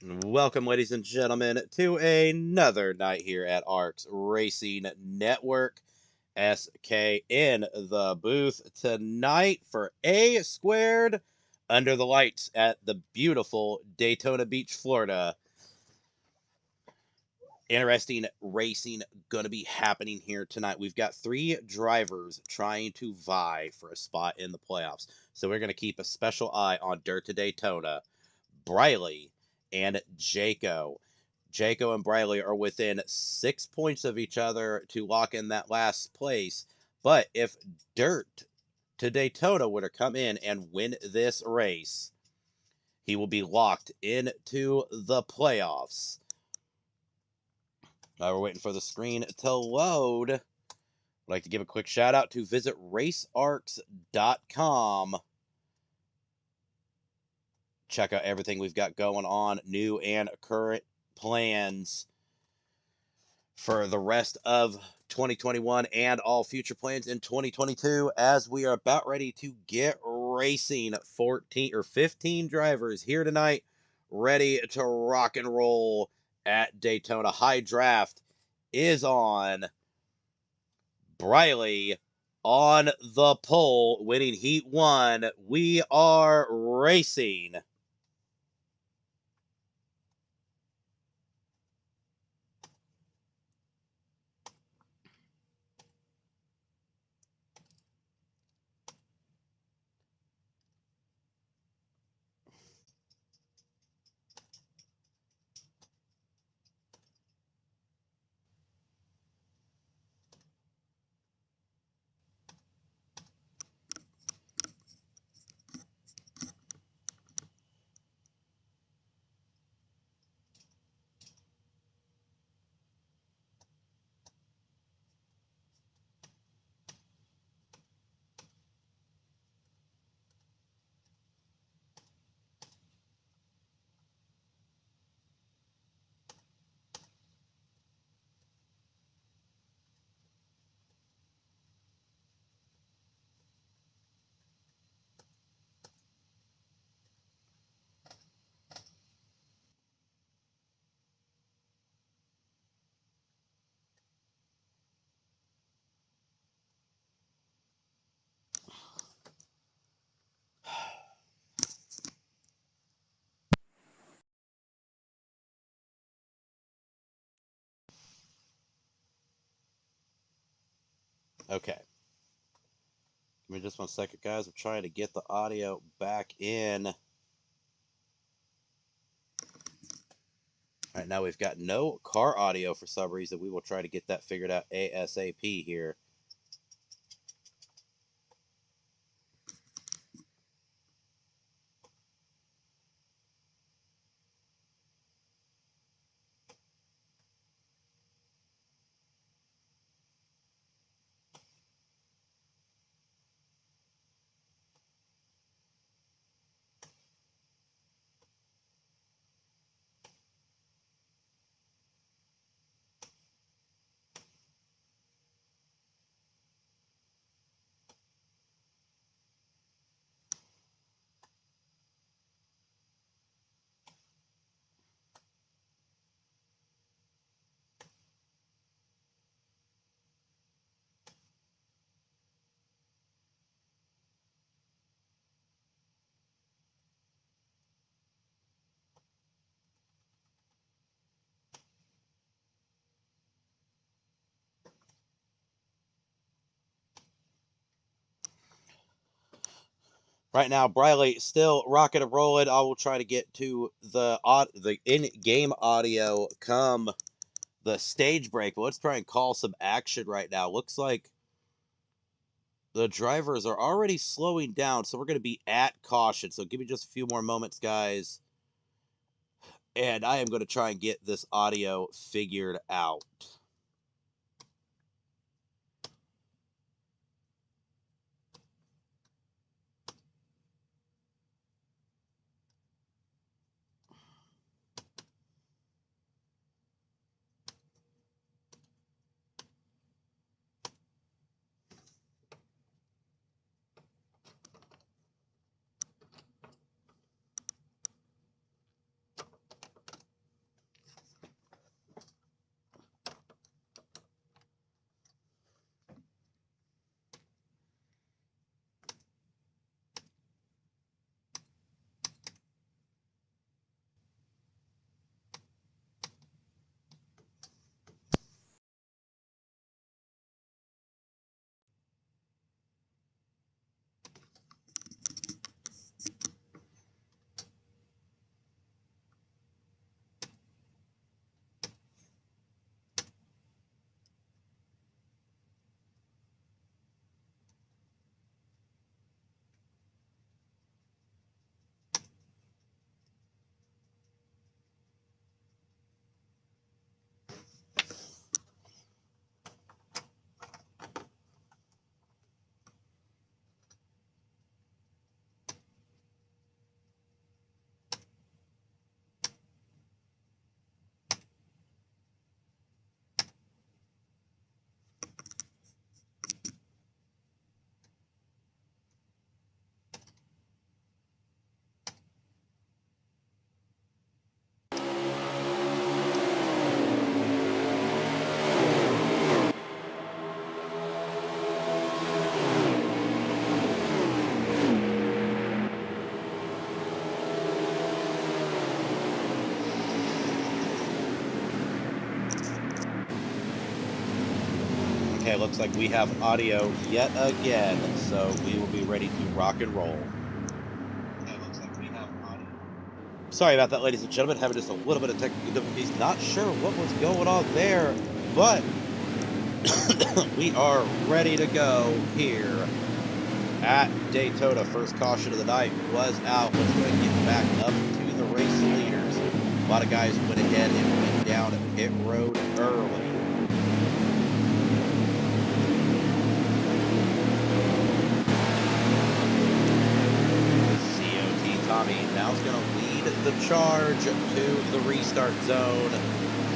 Welcome, ladies and gentlemen, to another night here at ARCS Racing Network. SK in the booth tonight for A Squared under the lights at the beautiful Daytona Beach, Florida. Interesting racing going to be happening here tonight. We've got three drivers trying to vie for a spot in the playoffs. So we're going to keep a special eye on Dirt to Daytona, Briley, and Jaco. Jaco and Briley are within 6 points of each other to lock in that last place. But if Dirt to Daytona were to come in and win this race, he will be locked into the playoffs. We're waiting for the screen to load. I'd like to give a quick shout out to visit racearcs.com. Check out everything we've got going on, new and current plans for the rest of 2021 and all future plans in 2022 as we are about ready to get racing. 14 or 15 drivers here tonight ready to rock and roll at Daytona. High draft is on. Briley on the pole, winning Heat 1. We are racing. Okay. Give me just 1 second, guys. I'm trying to get the audio back in. All right, now we've got no car audio for some reason. We will try to get that figured out ASAP here. Right now, Briley still rocking and rolling. I will try to get to the in-game audio come the stage break. But let's try and call some action right now. Looks like the drivers are already slowing down, so we're going to be at caution. So give me just a few more moments, guys. And I am going to try and get this audio figured out. Okay, looks like we have audio yet again, so we will be ready to rock and roll. Okay, looks like we have audio. Sorry about that, ladies and gentlemen. Having just a little bit of technical difficulties. Not sure what was going on there, but we are ready to go here at Daytona. First caution of the night was out. Let's go ahead and get back up to the race leaders. A lot of guys went ahead and went down pit road early. Tommy now is going to lead the charge to the restart zone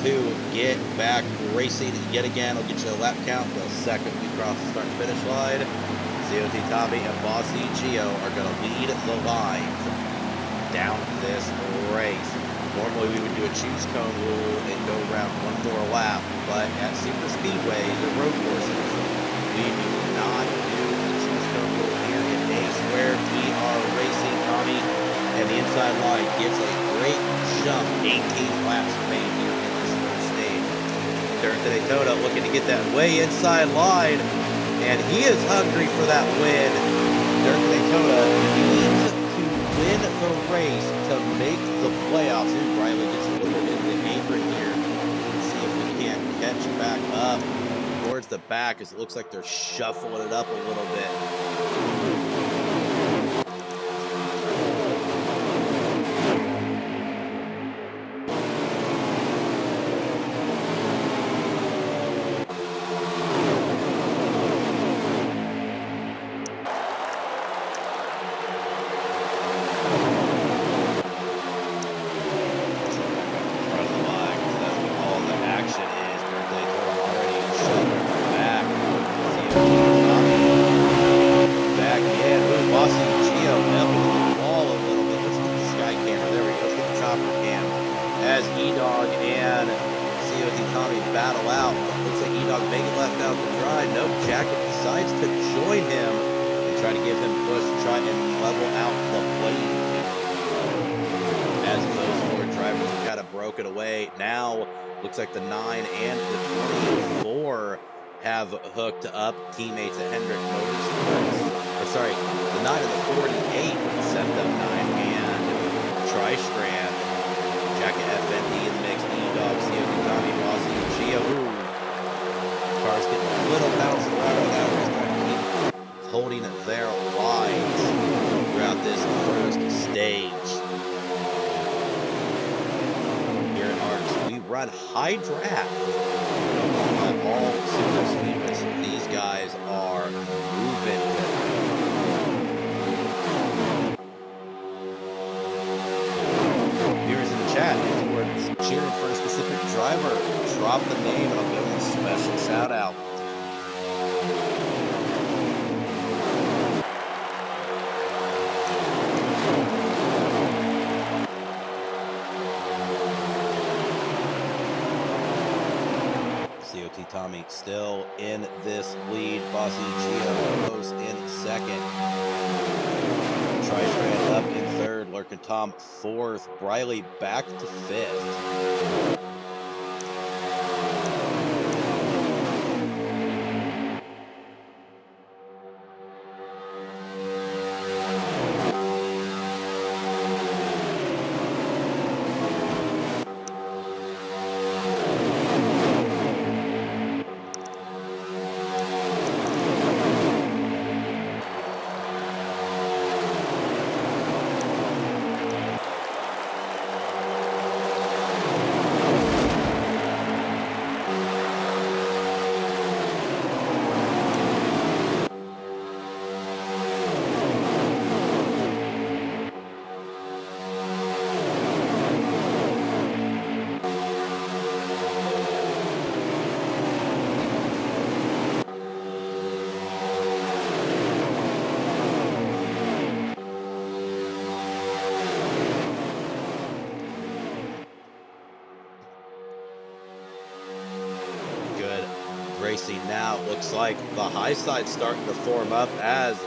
to get back racing yet again. I'll get you a lap count the second we cross the start finish line. COT Tommy and Bossy Gio are going to lead the lines down this race. Normally we would do a choose cone rule and go around one more lap, but at Super Speedway, the road courses, we do not do the choose cone rule here in Ace where we are racing Tommy. And the inside line gives a great jump, 18 laps remaining here in this first stage. Dirt to Daytona looking to get that way inside line, and he is hungry for that win. Dirt to Daytona needs to win the race to make the playoffs. Ooh, Riley gets a little bit in the apron here. Let's see if we can't catch back up towards the back, as it looks like they're shuffling it up a little bit. Looks like the 9 and the 24 have hooked up. Teammates at Hendrick Motorsports. Or sorry, the 9 and the 48 sent up 9 and Tri-Strand. Jacket FND in the mix. E-Dog, COD Tommy, Rossi, Gio. Cars getting a little bounced around right now. We're trying to keep holding their lines throughout this first stage. Run high draft on all super speedways. So these guys are moving. Viewers in the chat, if you were cheering for a specific driver, drop the name and I'll give them a special shout out. Tommy still in this lead. Bossy Gio goes in second. Tri-Strand up in third. Lurkin Tom fourth. Briley back to fifth. Racing now. Looks like the high side starting to form up, as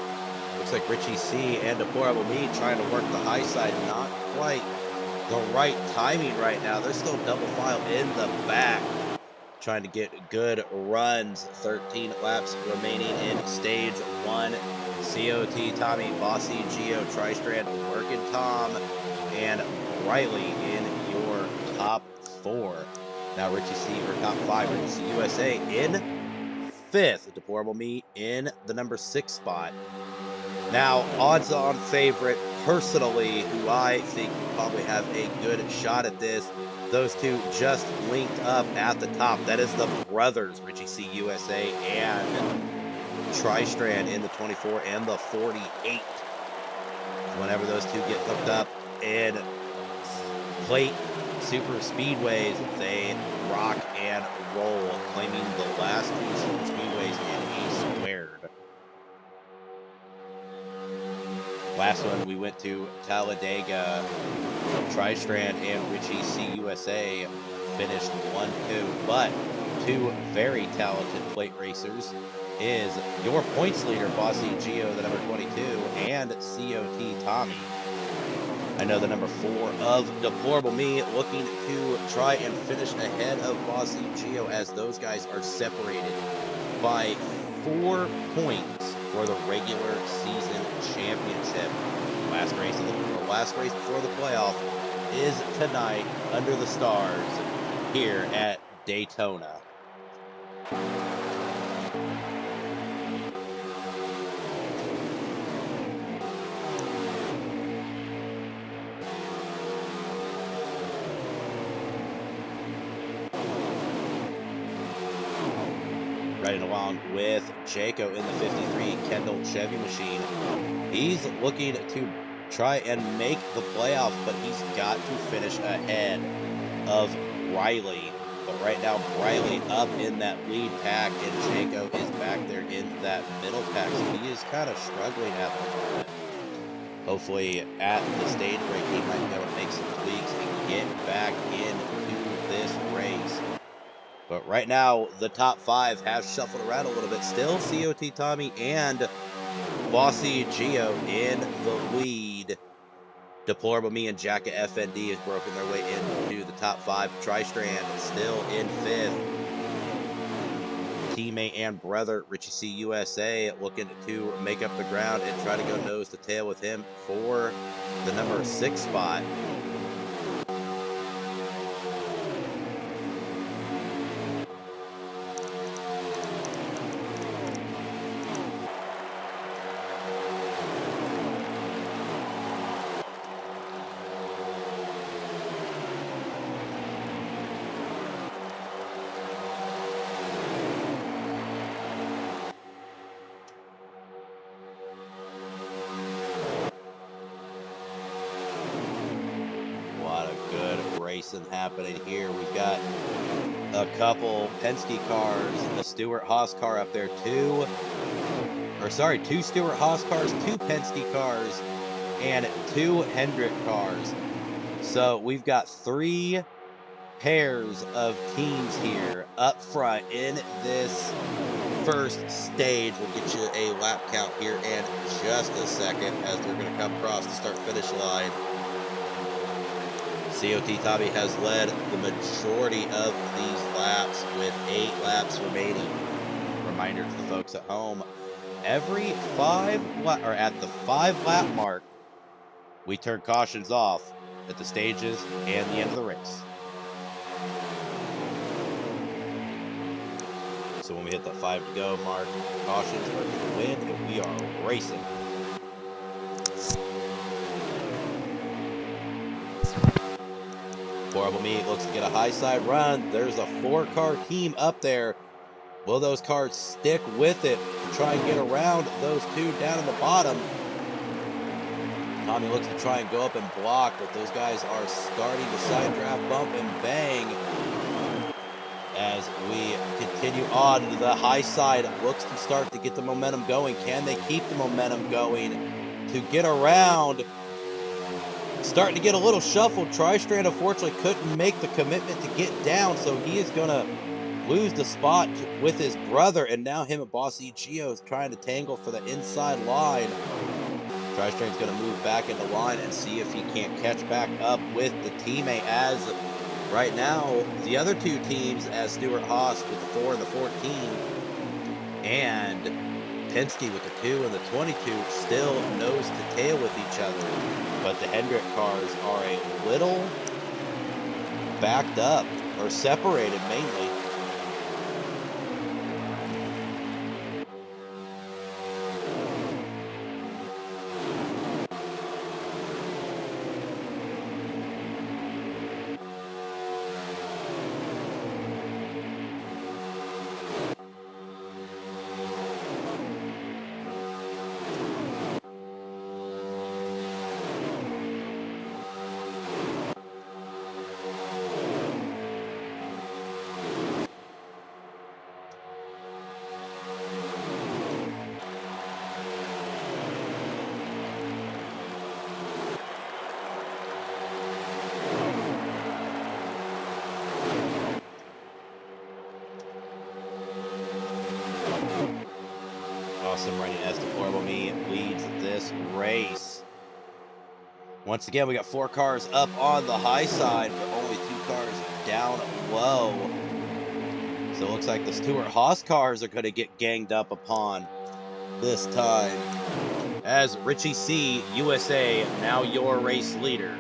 looks like Richie C and Deplorable Me trying to work the high side. Not quite the right timing right now. They're still double file in the back. trying to get good runs. 13 laps remaining in stage one. COT Tommy, Bossy Geo, Tristrand, Working Tom, and Briley in your top four. Now Richie C, or top five, Richie C USA in fifth. Deplorable Me in the number 6 spot. Now, odds-on favorite, personally, who I think will probably have a good shot at this, those two just linked up at the top. That is the brothers, Richie C USA and Tristrand in the 24 and the 48. Whenever those two get hooked up in plate super speedways, they rock and roll, claiming the last two super speedways in a squared. Last one, we went to Talladega. Tristrand and Richie C USA finished 1-2, but two very talented plate racers is your points leader, Bossy Geo, the number 22, and COT Tommy. I know the number 4 of Deplorable Me looking to try and finish ahead of Bossy Geo, as those guys are separated by 4 points for the regular season championship. Last race before the playoff is tonight under the stars here at Daytona. Riding along with Jaco in the 53 Kendall Chevy machine. He's looking to try and make the playoff, but he's got to finish ahead of Riley. But right now, Riley up in that lead pack, and Jaco is back there in that middle pack, so he is kind of struggling at the moment. Hopefully, at the stage break, he might be able to make some tweaks and get back into this race. But right now, the top 5 have shuffled around a little bit. Still, COT Tommy and Bossy Geo in the lead. Deplorable Me and Jacka FND has broken their way into the top 5. Tristrand still in 5th. Teammate and brother Richie C USA looking to make up the ground and try to go nose to tail with him for the number 6 spot. Racing happening here. We've got a couple Penske cars, a Stewart Haas car up there, two Stewart Haas cars, 2 Penske cars, and 2 Hendrick cars. So we've got 3 pairs of teams here up front in this first stage. We'll get you a lap count here in just a second as they're going to come across the start-finish line. COT Tommy has led the majority of these laps with 8 laps remaining. Reminder to the folks at home, every at the 5 lap mark, we turn cautions off at the stages and the end of the race. So when we hit the 5 to go mark, cautions are to the wind and we are racing. Deplorable Me looks to get a high side run. There's a 4-car team up there. Will those cars stick with it to try and get around those 2 down in the bottom? Tommy looks to try and go up and block, but those guys are starting to side draft, bump, and bang. As we continue on, the high side looks to start to get the momentum going. Can they keep the momentum going to get around? Starting to get a little shuffled. Tristrand unfortunately couldn't make the commitment to get down, so he is going to lose the spot with his brother, and now him and Bossy Geo is trying to tangle for the inside line. Tristrand's going to move back into line and see if he can't catch back up with the teammate as Right now, the other two teams, as Stewart Haas with the 4 and the 14, and Penske with the 2 and the 22, still nose to tail with each other. But the Hendrick cars are a little backed up, or separated mainly. Awesome running as Deplorable Me leads this race. Once again, we got 4 cars up on the high side, but only 2 cars down low. So it looks like the Stewart Haas cars are going to get ganged up upon this time. As Richie C, USA, now your race leader.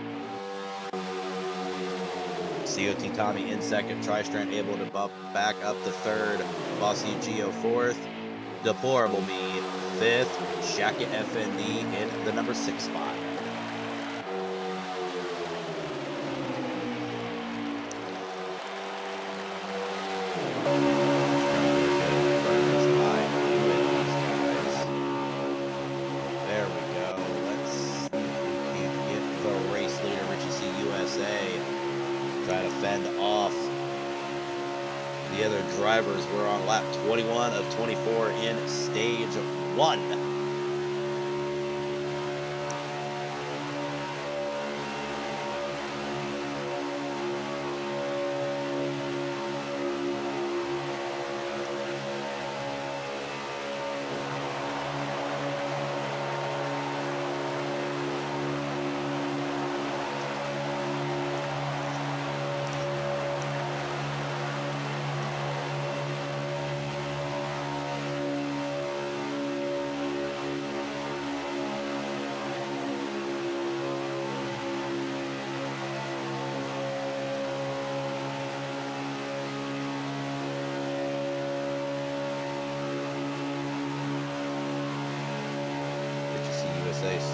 COT Tommy in second, Tri-Strand able to bump back up to third, Bossy Geo fourth, Deplorable Me fifth, Shacket FND in the number 6 spot. There we go. Let's get the race leader, Richie C USA. Try to fend off the other drivers. We're on lap 21 of 24 in stage 1.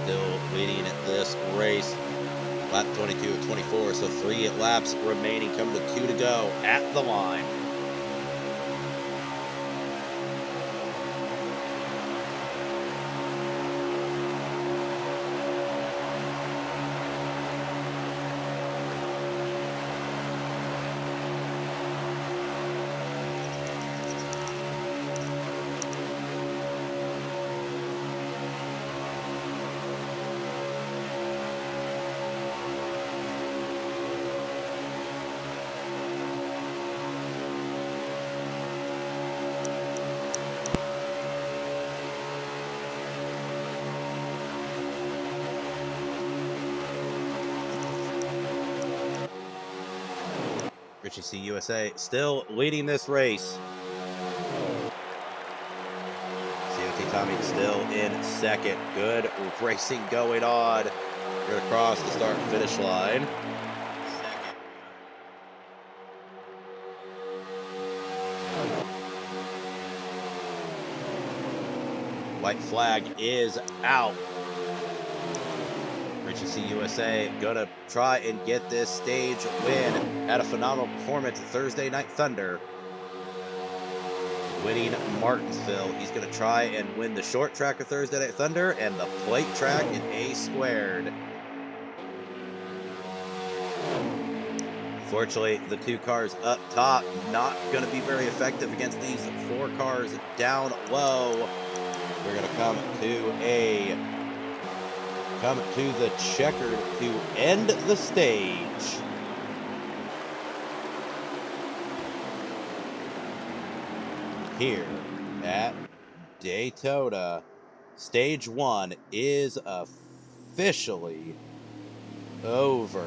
Still leading at this race. Lap 22 of 24, so 3 laps remaining, coming to 2 to go at the line. Richie C USA still leading this race. COT Tommy still in second. Good racing going on. We're going to cross the start and finish line. White flag is out. Richie C USA gonna try and get this stage win. Had a phenomenal performance at Thursday Night Thunder, winning Martinsville. He's gonna try and win the short track of Thursday Night Thunder and the plate track in A squared. Fortunately, the 2 cars up top not gonna be very effective against these 4 cars down low. We're gonna come to the checkered to end the stage. Here at Daytona, stage 1 is officially over.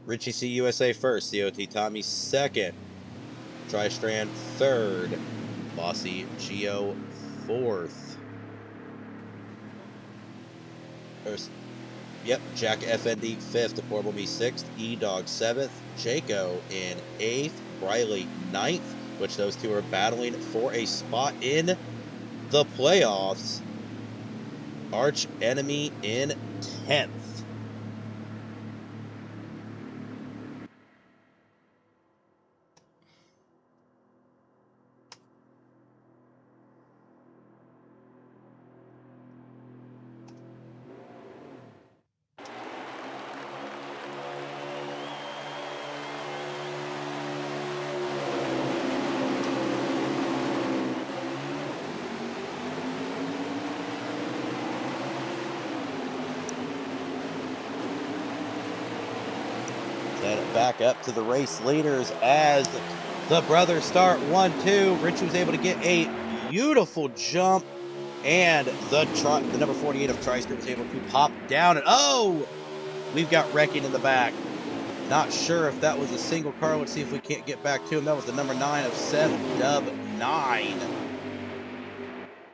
Richie C USA first, COT Tommy second, Tri-Strand third, Bossy Geo fourth. Yep, Jack FND fifth, Deplorable Me sixth, E-Dog seventh, Jaco in eighth, Briley ninth, which those two are battling for a spot in the playoffs. Arch Enemy in 10th. Then back up to the race leaders as the brothers start 1-2. Richie was able to get a beautiful jump, and the number 48 of Tri-Strand was able to pop down. And oh, we've got wrecking in the back. Not sure if that was a single car. Let's see if we can't get back to him. That was the number 9 of Seth Dub 9.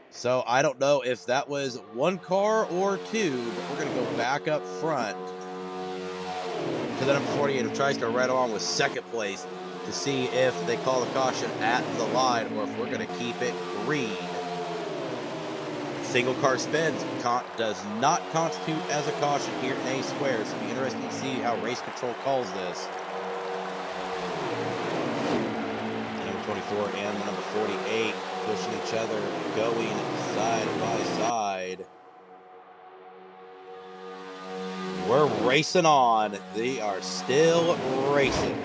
So I don't know if that was one car or two, but we're going to go back up front to the number 48 of Tri-Star right along with second place to see if they call the caution at the line or if we're going to keep it green. Single car spins does not constitute as a caution here in A square, so it'll be interesting to see how race control calls this. The number 24 and the number 48 pushing each other, going side by side. We're racing on. They are still racing.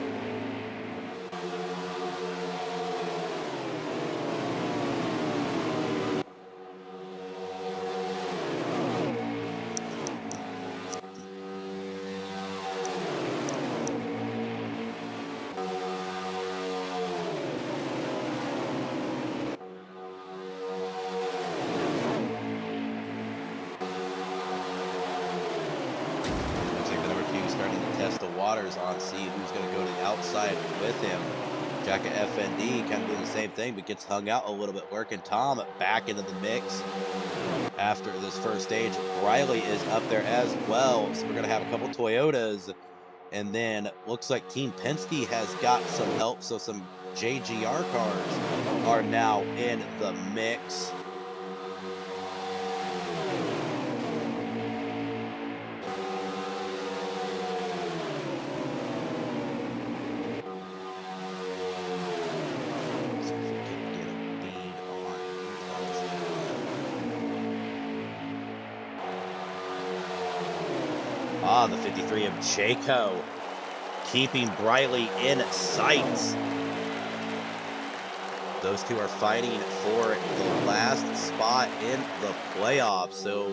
Waters on, see who's going to go to the outside with him. Jack of FND kind of doing the same thing, but gets hung out a little bit. Working Tom back into the mix after this first stage. Riley is up there as well, so we're going to have a couple Toyotas, and then looks like Team Penske has got some help, so some JGR cars are now in the mix. The 53 of Jaco, keeping Briley in sight. Those two are fighting for the last spot in the playoffs. So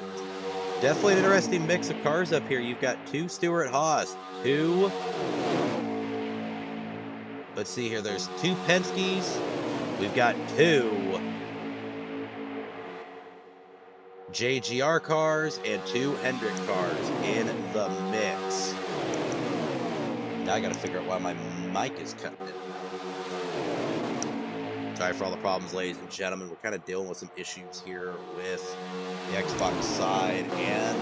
definitely an interesting mix of cars up here. You've got two Stewart Haas, let's see here, there's two Penskes. We've got two JGR cars and two Hendrick cars in the mix. Now I gotta figure out why my mic is cutting it. Sorry for all the problems, ladies and gentlemen. We're kind of dealing with some issues here with the Xbox side and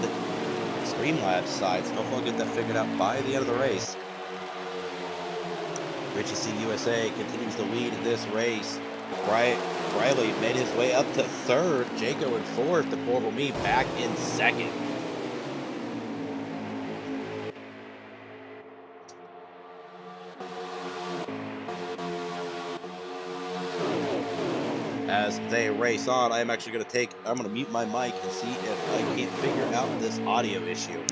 Streamlabs side, so hopefully I'll get that figured out by the end of the race. Richie C USA continues to lead this race. Riley made his way up to third. Jaco in fourth. Deplorable Me back in second. As they race on, I'm actually going to mute my mic and see if I can't figure out this audio issue.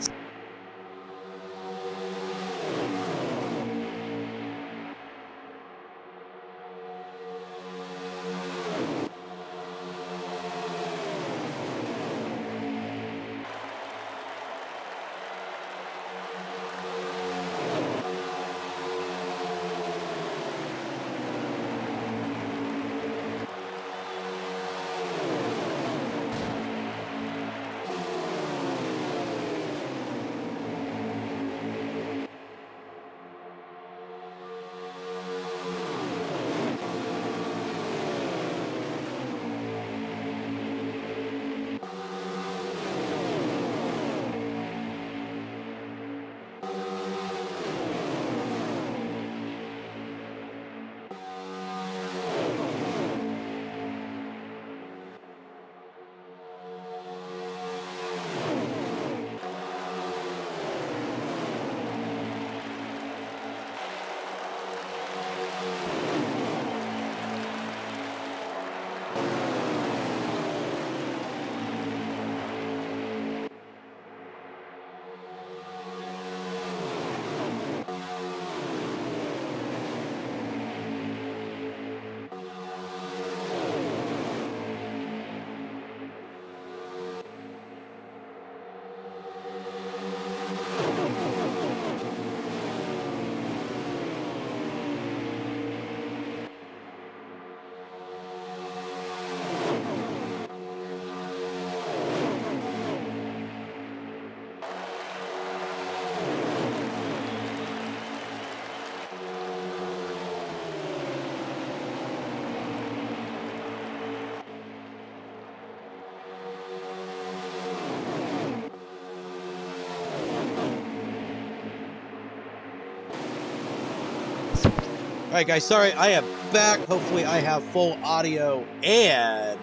All right, guys, sorry, I am back. Hopefully I have full audio and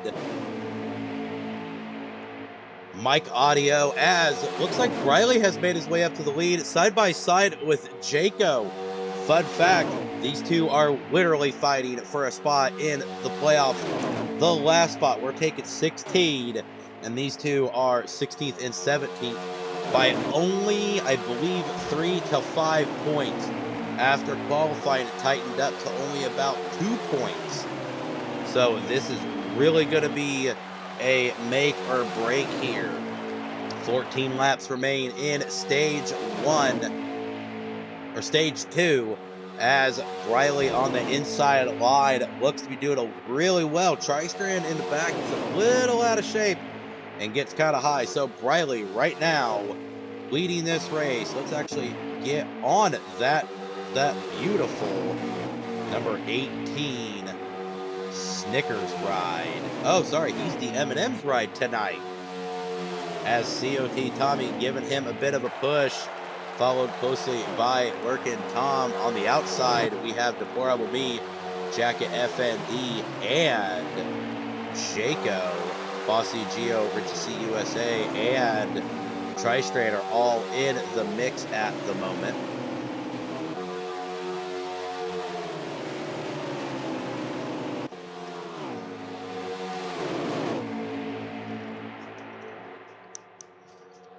mic audio, as looks like Riley has made his way up to the lead side by side with Jaco. Fun fact, these two are literally fighting for a spot in the playoffs. The last spot, we're taking 16, and these two are 16th and 17th by only, I believe, 3 to 5 points. After qualifying, it tightened up to only about 2 points. So this is really going to be a make or break here. 14 laps remain in stage 1, or stage 2, as Riley on the inside line looks to be doing really well. Tristrand in the back is a little out of shape and gets kind of high. So Riley right now leading this race. Let's actually get on that beautiful number 18 Snickers ride. Oh, sorry, he's the M&M's ride tonight. As COT Tommy giving him a bit of a push, followed closely by Lurkin Tom. On the outside, we have Deplorable Me, Jacket FND, and Jaco, Bossy Geo, Richie C USA, and Tristrand are all in the mix at the moment.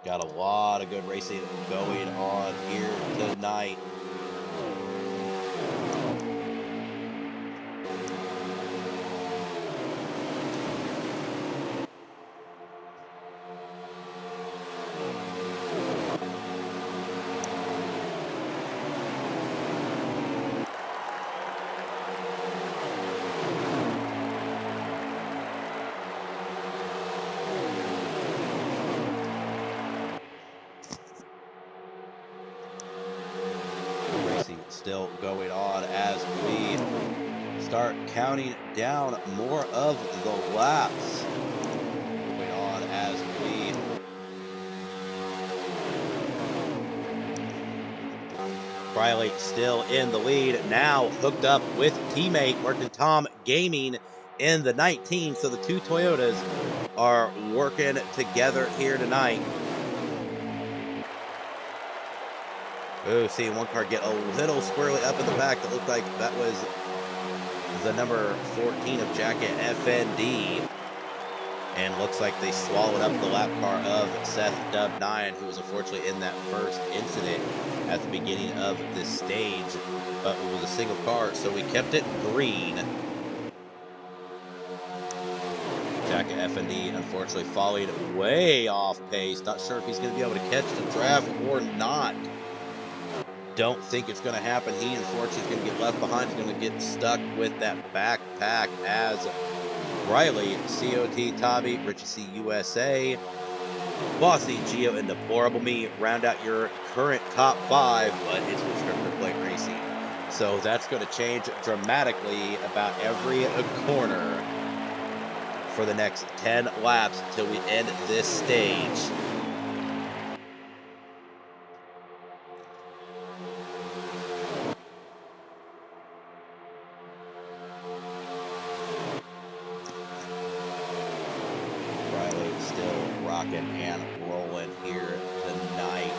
Got a lot of good racing going on here tonight. Still going on as we start counting down more of the laps. Going on as we Riley still in the lead, now hooked up with teammate Lurkin Tom Gaming in the 19. So the two Toyotas are working together here tonight. Oh, seeing one car get a little squirrely up in the back. That looked like that was the number 14 of Jacket FND. And looks like they swallowed up the lap car of Seth Dub9, who was unfortunately in that first incident at the beginning of this stage. But it was a single car, so we kept it green. Jacket FND, unfortunately, falling way off pace. Not sure if he's going to be able to catch the draft or not. Don't think it's going to happen. He, unfortunately, is going to get left behind. He's going to get stuck with that backpack as Riley, COT Tabi, Richie C USA, Bossy Geo, and Deplorable Me round out your current top 5, but it's restrictor plate racing. So that's going to change dramatically about every corner for the next 10 laps till we end this stage. And rolling here tonight.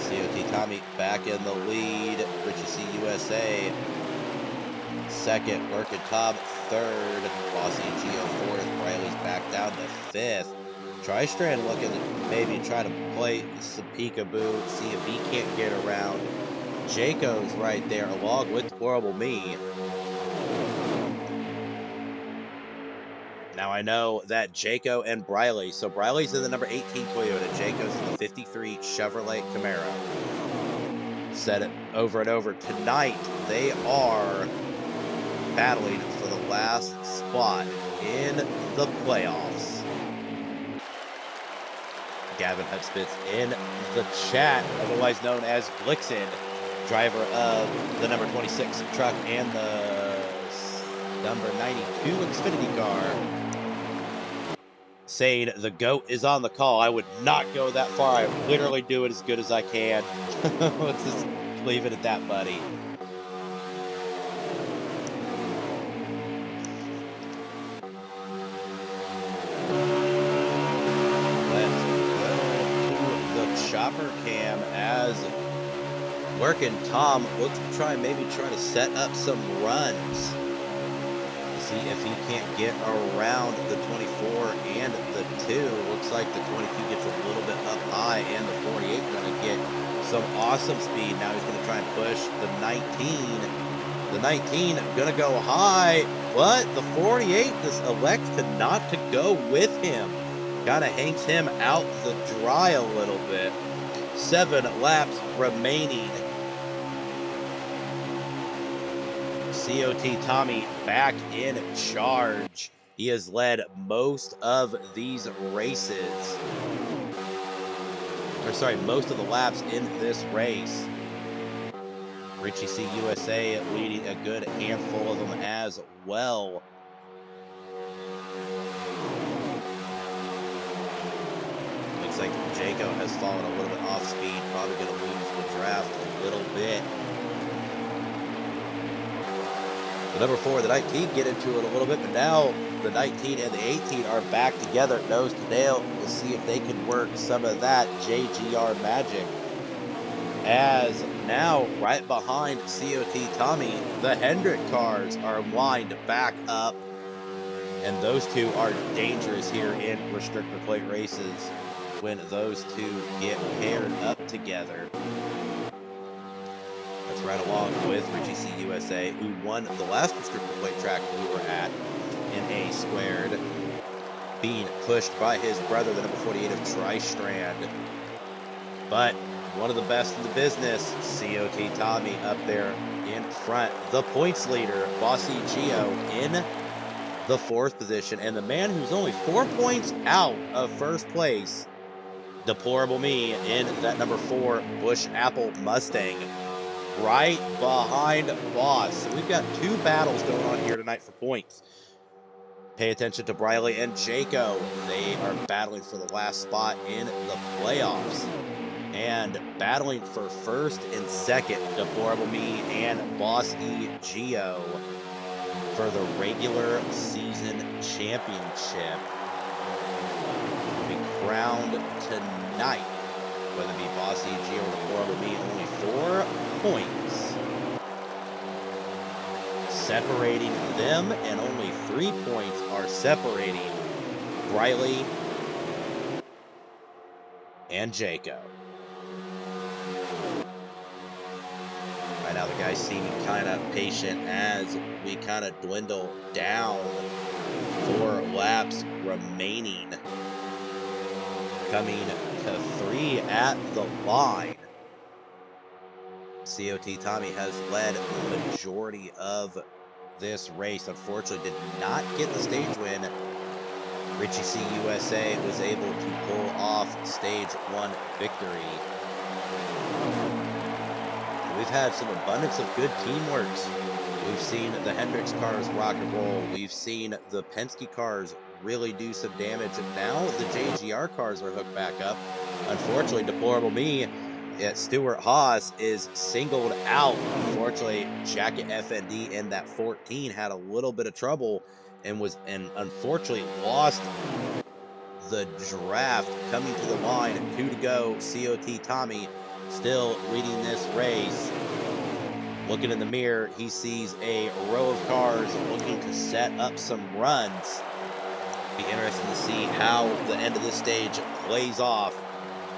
COT Tommy back in the lead. Richie C USA second, Lurkin Tom third, Bossy Geo fourth, Riley's back down to fifth. Tristrand looking to maybe try to play some peekaboo, see if he can't get around. Jaco's right there along with Deplorable Me. Now I know that Jaco and Briley, so Briley's in the number 18 Toyota, Jaco's in the 53 Chevrolet Camaro. Said it over and over, tonight they are battling for the last spot in the playoffs. Gavin Hudspeth in the chat, otherwise known as Blixen, driver of the number 26 truck and the number 92 Xfinity car, saying the GOAT is on the call. I would not go that far. I literally do it as good as I can. Let's just leave it at that, buddy. Chopper cam as working. Tom looks to maybe try to set up some runs. See if he can't get around the 24 and the 2. Looks like the 22 gets a little bit up high, and the 48 going to get some awesome speed. Now he's going to try and push the 19. The 19 going to go high, but the 48 just elects to not to go with him. Kind of hangs him out the dry a little bit. 7 laps remaining. COT Tommy back in charge. He has led most of these races. Or sorry, most of the laps in this race. Richie C USA leading a good handful of them as well. Looks like Jaco has fallen a little bit off speed, probably going to lose the draft a little bit. The number 4, the 19, get into it a little bit, but now the 19 and the 18 are back together, nose to tail. We'll see if they can work some of that JGR magic. As now, right behind COT Tommy, the Hendrick cars are lined back up, and those two are dangerous here in restrictor plate races when those two get paired up together. That's right along with Richie C USA, who won the last restrictor plate track we were at in A squared, being pushed by his brother, the number 48 of Tri-Strand. But one of the best in the business, COT Tommy up there in front. The points leader, Bossy Gio, in the 4th position. And the man who's only 4 points out of 1st place, Deplorable Me, in that number 4 Bush Apple Mustang, right behind Boss. So we've got 2 battles going on here tonight for points. Pay attention to Briley and Jaco. They are battling for the last spot in the playoffs. And battling for 1st and 2nd, Deplorable Me and Boss E Gio for the regular season championship. Will be crowned tonight. Whether it be Boss E Gio or Deplorable Me, only 4 points separating them, and only 3 points are separating Briley and Jaco. Right now, the guys seeming kind of patient as we kind of dwindle down. 4 laps remaining. Coming to 3 at the line. COT Tommy has led the majority of this race. Unfortunately, did not get the stage win. Richie C USA was able to pull off stage 1 victory. We've had some abundance of good teamwork. We've seen the Hendricks cars rock and roll. We've seen the Penske cars really do some damage. And now the JGR cars are hooked back up. Unfortunately, Deplorable Me at Stuart Haas is singled out. Unfortunately, Jacket FND in that 14 had a little bit of trouble and unfortunately lost the draft. Coming to the line, 2 to go. COT Tommy still leading this race. Looking in the mirror, he sees a row of cars looking to set up some runs. Be interesting to see how the end of this stage plays off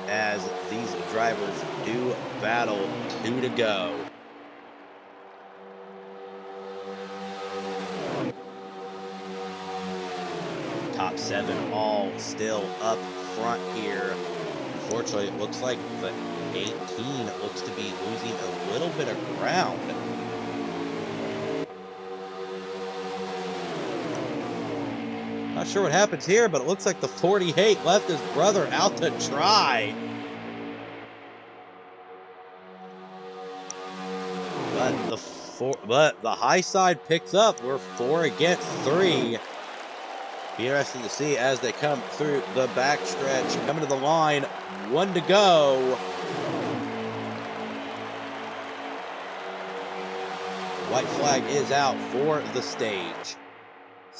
as these drivers do battle. 2 to go. Top 7 all still up front here. Unfortunately, it looks like the 18 looks to be losing a little bit of ground. Not sure what happens here, but it looks like the 48 left his brother out to dry. But the high side picks up. We're 4 against 3. Be interesting to see as they come through the backstretch. Coming to the line, 1 to go. White flag is out for the stage.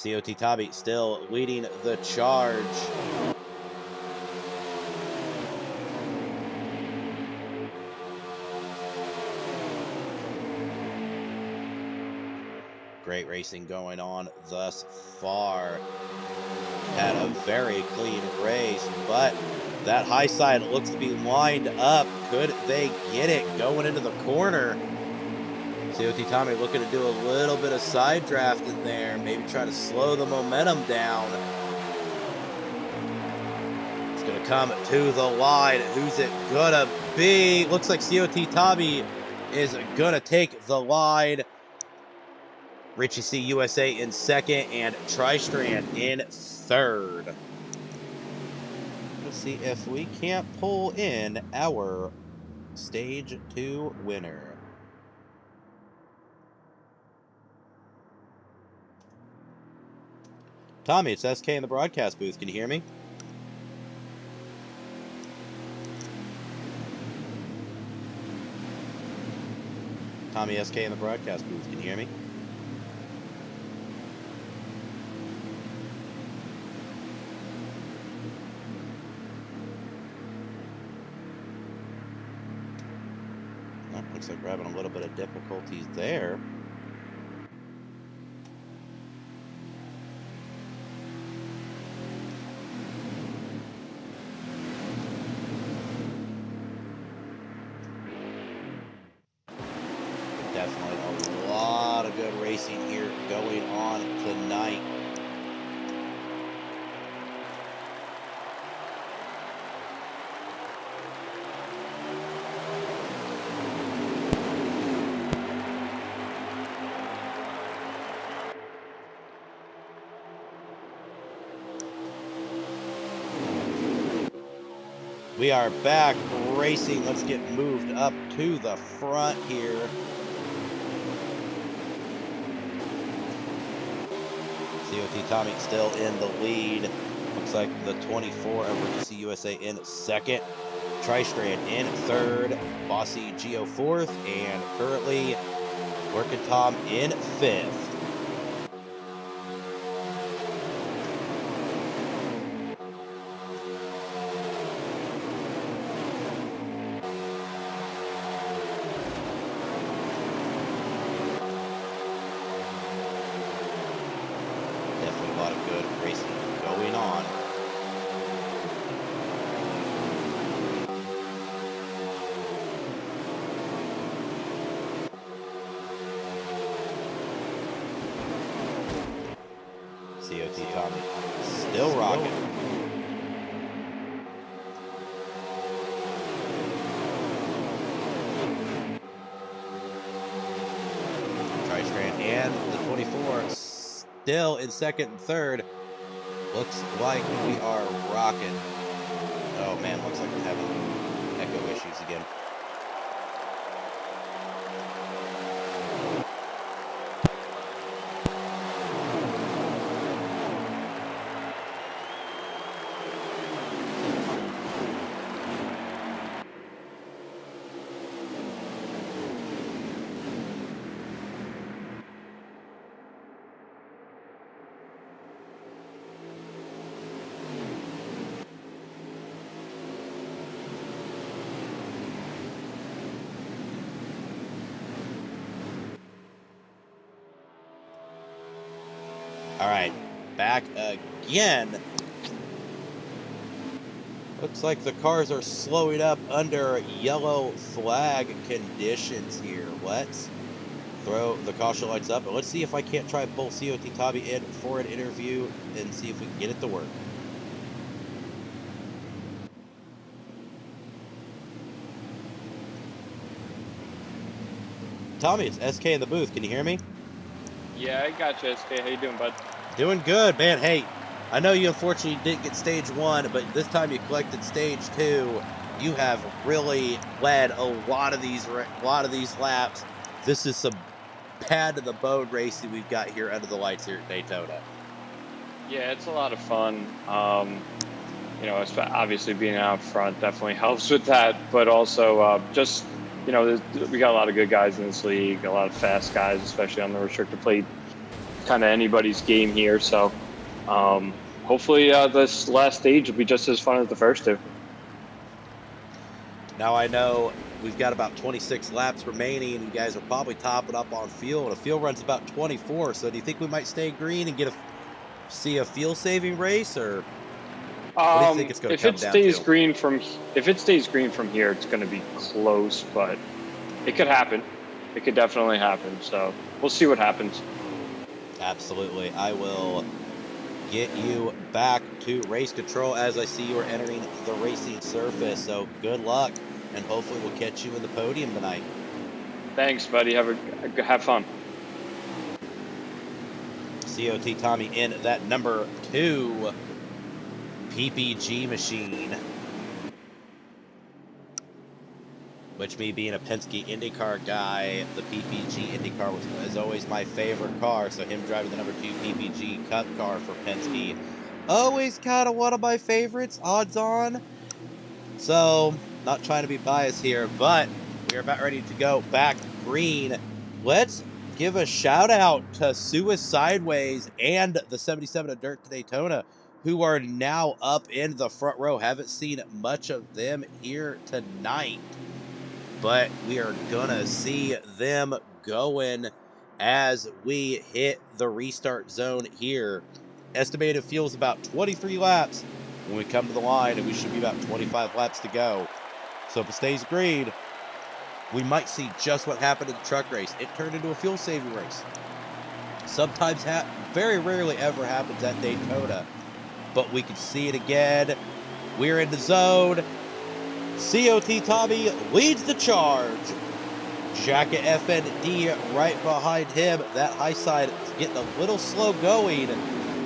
COT Tabi still leading the charge. Great racing going on thus far. Had a very clean race, but that high side looks to be lined up. Could they get it going into the corner? COT Tabi looking to do a little bit of side drafting there, maybe try to slow the momentum down. It's going to come to the line. Who's it going to be? Looks like COT Tabi is going to take the line. Richie C USA in second and Tri-Strand in third. Let's see if we can't pull in our Stage 2 winner. Tommy, it's SK in the broadcast booth. Can you hear me? Tommy, SK in the broadcast booth. Can you hear me? Looks like we're having a little bit of difficulties there. Definitely a lot of good racing here going on tonight. We are back racing. Let's get moved up to the front here. COT Tommy still in the lead. Looks like the 24 of Richie USA in second. Tri-Strand in third. Bossy Geo fourth. And currently Working Tom in fifth. Definitely a lot of good racing going on. COT Tommy still rocking. Tri-Strand and the 24 still in second and third. Looks like we are rocking. Oh man, looks like we're having echo issues again. All right, back again. Looks like the cars are slowing up under yellow flag conditions here. Let's throw the caution lights up, and let's see if I can't try and pull COT Tabi in for an interview and see if we can get it to work. Tommy, it's SK in the booth. Can you hear me? Yeah, I got you, SK. How you doing, bud? Doing good, man. Hey, I know you unfortunately didn't get stage 1, but this time you collected stage 2. You have really led a lot of these laps. This is some pad to the bone racing we've got here under the lights here at Daytona. Yeah, it's a lot of fun. Obviously being out front definitely helps with that, but also just we got a lot of good guys in this league, a lot of fast guys, especially on the restrictor plate. Kind of anybody's game here, so hopefully this last stage will be just as fun as the first two. Now I know we've got about 26 laps remaining, and you guys are probably topping up on fuel. And a fuel run's about 24. So do you think we might stay green and see a fuel saving race, or what do you think it's going to If come it down stays to? green from here, it's going to be close, but it could happen. It could definitely happen. So we'll see what happens. Absolutely. I will get you back to race control as I see you are entering the racing surface. So good luck, and hopefully we'll catch you in the podium tonight. Thanks, buddy. Have fun. COT Tommy in that number 2 PPG machine. Which, me being a Penske IndyCar guy, the PPG IndyCar is always my favorite car. So him driving the number 2 PPG Cup car for Penske, always kind of one of my favorites, odds on. So, not trying to be biased here, but we are about ready to go back green. Let's give a shout out to Sideways and the 77 of Dirt to Daytona, who are now up in the front row. Haven't seen much of them here tonight, but we are gonna see them going as we hit the restart zone here. Estimated fuel's about 23 laps when we come to the line, and we should be about 25 laps to go. So if it stays green, we might see just what happened in the truck race. It turned into a fuel saving race. Sometimes, very rarely ever happens at Daytona, but we can see it again. We're in the zone. COT Tommy leads the charge. Jacket FND right behind him. That high side is getting a little slow going,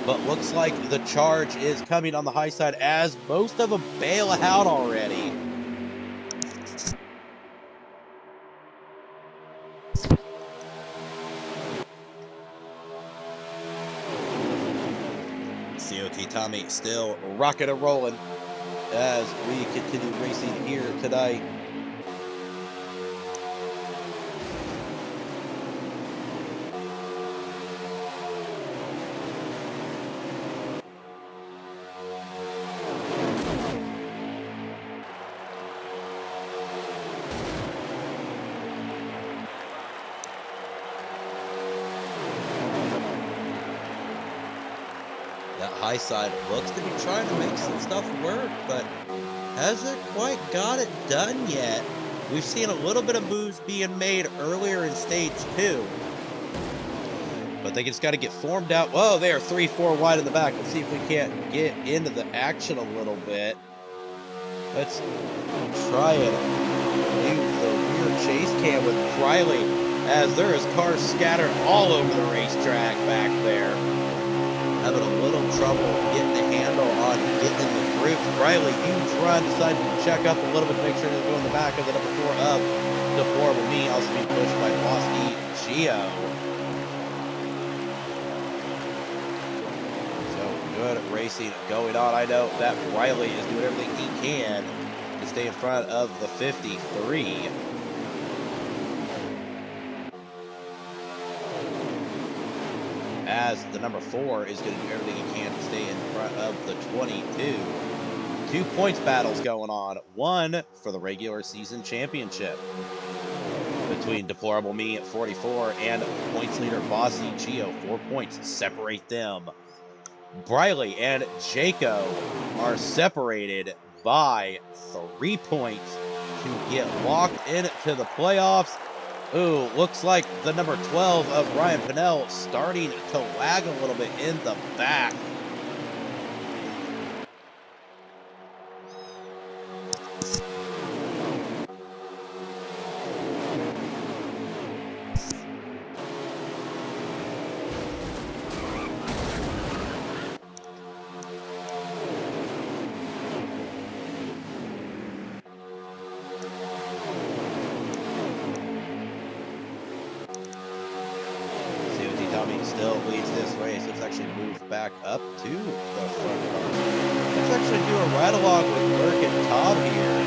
but looks like the charge is coming on the high side as most of them bail out already. COT Tommy still rocking and rolling as we continue racing here tonight. That high side looks to be trying to make some stuff work, but hasn't quite got it done yet. We've seen a little bit of moves being made earlier in stage 2, but they just got to get formed out. Whoa, they are 3-4 wide in the back. Let's see if we can't get into the action a little bit. Let's try it. Use the rear chase cam with Riley, as there is cars scattered all over the racetrack back there. Having a little trouble getting the handle on getting in the group. Riley, huge run, decided to check up a little bit to make sure to go in the back of the number 4 of Deplorable Me, also being pushed by Bosky Gio. So good racing going on. I know that Riley is doing everything he can to stay in front of the 53. As the number 4 is going to do everything he can to stay in front of the 22. 2 points battles going on. One for the regular season championship between Deplorable Me at 44 and points leader Bossy Gio. 4 points separate them. Briley and Jaco are separated by 3 points to get locked into the playoffs. Ooh, looks like the number 12 of Ryan Pinnell starting to lag a little bit in the back. still leads this race. Let's actually move back up to the front car. Let's actually do a ride along with Burke and Tom here.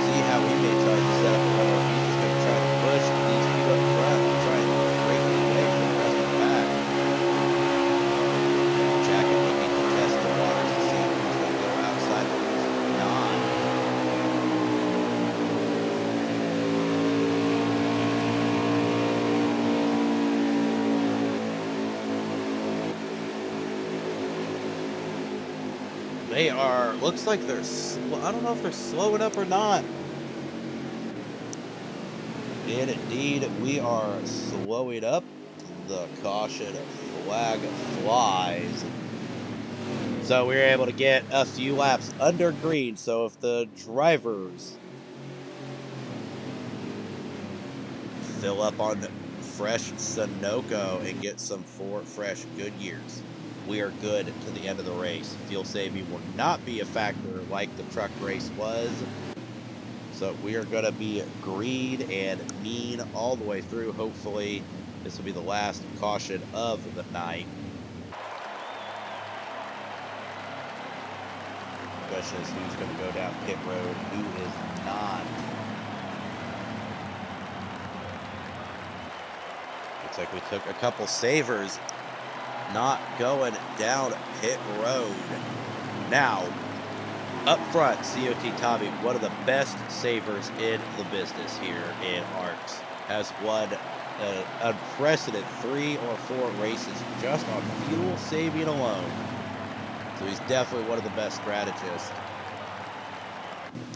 See how he may try to set up a run. He's just going to try to push these two up front and try and break the way from the rest of the pack. Jack and looking to test the waters to see who's going to go outside of who's not. They are, looks like they're, I don't know if they're slowing up or not. And indeed, we are slowing up. The caution flag flies. So we were able to get a few laps under green. So if the drivers fill up on fresh Sunoco and get some 4 fresh Goodyears, we are good to the end of the race. Fuel saving will not be a factor like the truck race was. So we are going to be green and mean all the way through. Hopefully, this will be the last caution of the night. The question is who's going to go down pit road, who is not. Looks like we took a couple savers not going down pit road. Now, up front, COT Tommy, one of the best savers in the business here in ARCS, has won an unprecedented 3 or 4 races just on fuel saving alone. So he's definitely one of the best strategists.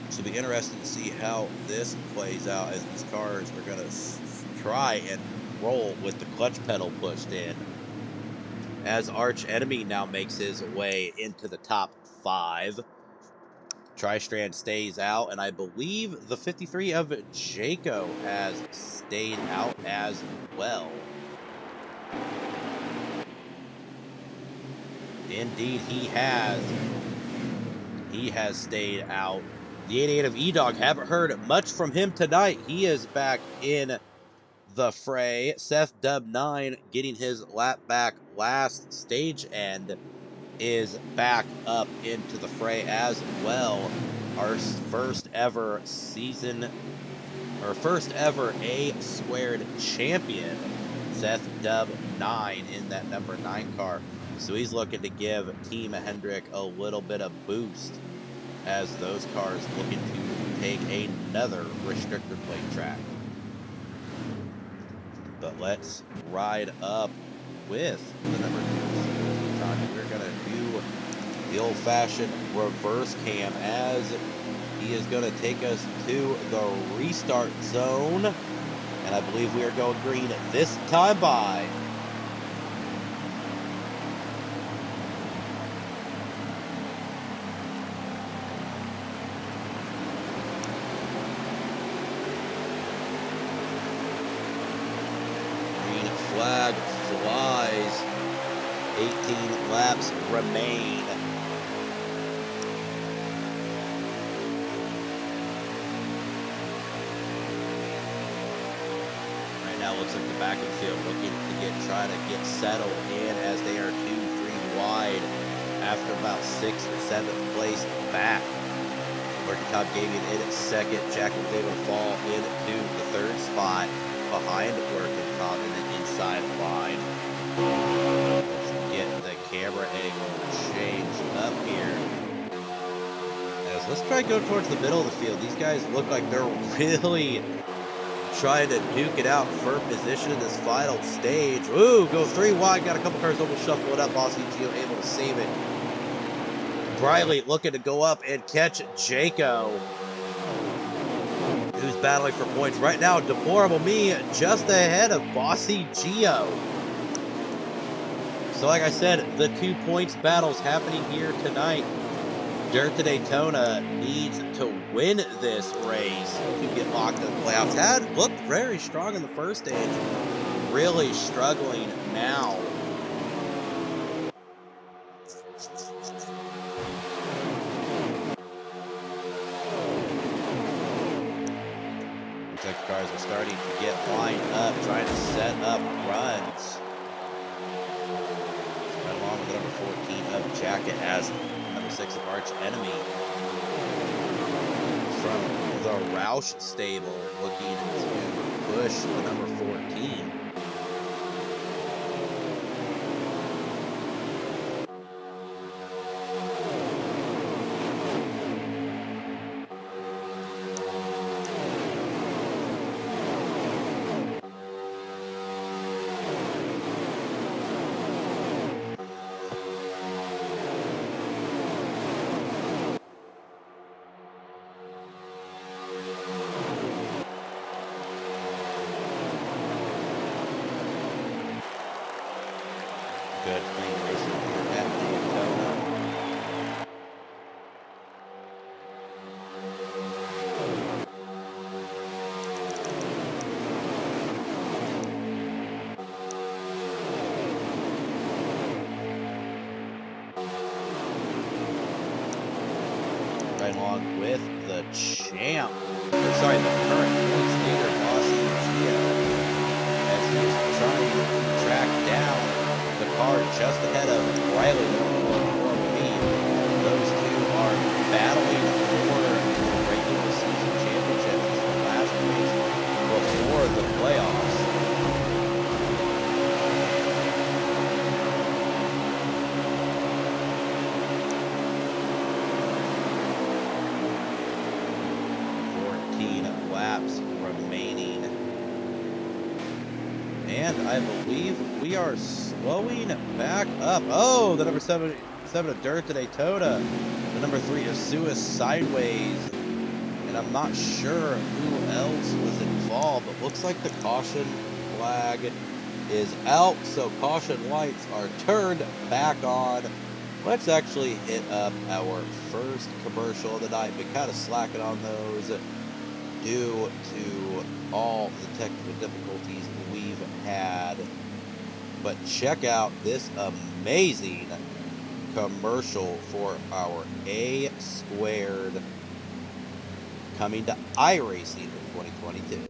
So it'll be interesting to see how this plays out as these cars are going to try and roll with the clutch pedal pushed in. As Arch Enemy now makes his way into the top 5. Tri-Strand stays out, and I believe the 53 of Jaco has stayed out as well. Indeed, he has. He has stayed out. The 88 of E-Dog, haven't heard much from him tonight. He is back in the fray. Seth Dub 9 getting his lap back last stage end is back up into the fray as well. Our first ever season, or first ever A² champion, Seth Dub 9 in that number 9 car. So he's looking to give Team Hendrick a little bit of boost as those cars looking to take another restrictor plate track. But let's ride up with the number 2. We're going to do the old-fashioned reverse cam as he is going to take us to the restart zone. And I believe we are going green this time by. Green flag flies. 18 laps remain. Right now, looks like the back of the field looking to try to get settled in as they are 2-3 wide after about 6th or 7th place back. Working Top Gaming in at 2nd. Jack was able to fall into the 3rd spot behind Working Top and then inside line. Camera angle change up here. As let's try to go towards the middle of the field. These guys look like they're really trying to duke it out for position in this final stage. Ooh, go 3 wide. Got a couple cars almost shuffle it up. Bossy Gio able to save it. Briley looking to go up and catch Jaco, who's battling for points right now. Deplorable Me just ahead of Bossy Gio. So like I said, the 2 points battles happening here tonight. Dirt to Daytona needs to win this race to get locked in the playoffs. Had looked very strong in the first stage, really struggling now. Looks like the cars are starting to get lined up, trying to set up runs. 14 of Jacket as number 6 of Arch Enemy. From the Roush stable, looking to push the number 14. Good clean racing here at Daytona. Right along with the champ, sorry, the current points leader, Bossy Gio, as he's trying to track down the car just ahead of Riley for lead. Those two are battling for the regular season championship. This is the last race before the playoffs. Laps remaining, and I believe we are slowing back up. Oh, the number 7 of Dirt to Daytona, the number 3 of Suis sideways, and I'm not sure who else was involved, but looks like the caution flag is out, so caution lights are turned back on. Let's actually hit up our first commercial of the night. Been kind of slacking on those due to all the technical difficulties we've had. But check out this amazing commercial for our A Squared coming to iRacing in 2022.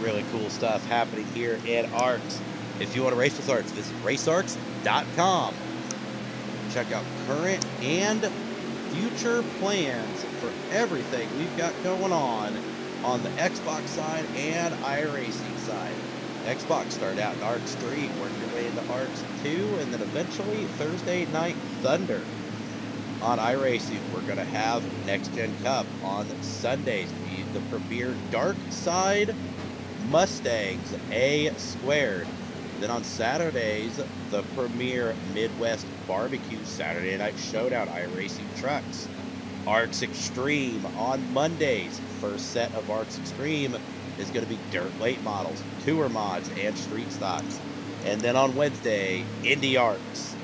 Really cool stuff happening here at ARCS. If you want to race with ARCS, visit racearcs.com. Check out current and future plans for everything we've got going on the Xbox side and iRacing side. Xbox started out in ARCS 3, work your way into ARCS 2, and then eventually Thursday Night Thunder. On iRacing, we're going to have Next Gen Cup on Sundays. The premier Dark Side Mustangs A Squared. Then on Saturdays, the premier Midwest Barbecue Saturday Night Showdown iRacing trucks. ARCS Extreme on Mondays. First set of ARCS Extreme is going to be dirt late models, tour mods, and street stocks. And then on Wednesday, Indy ARCS.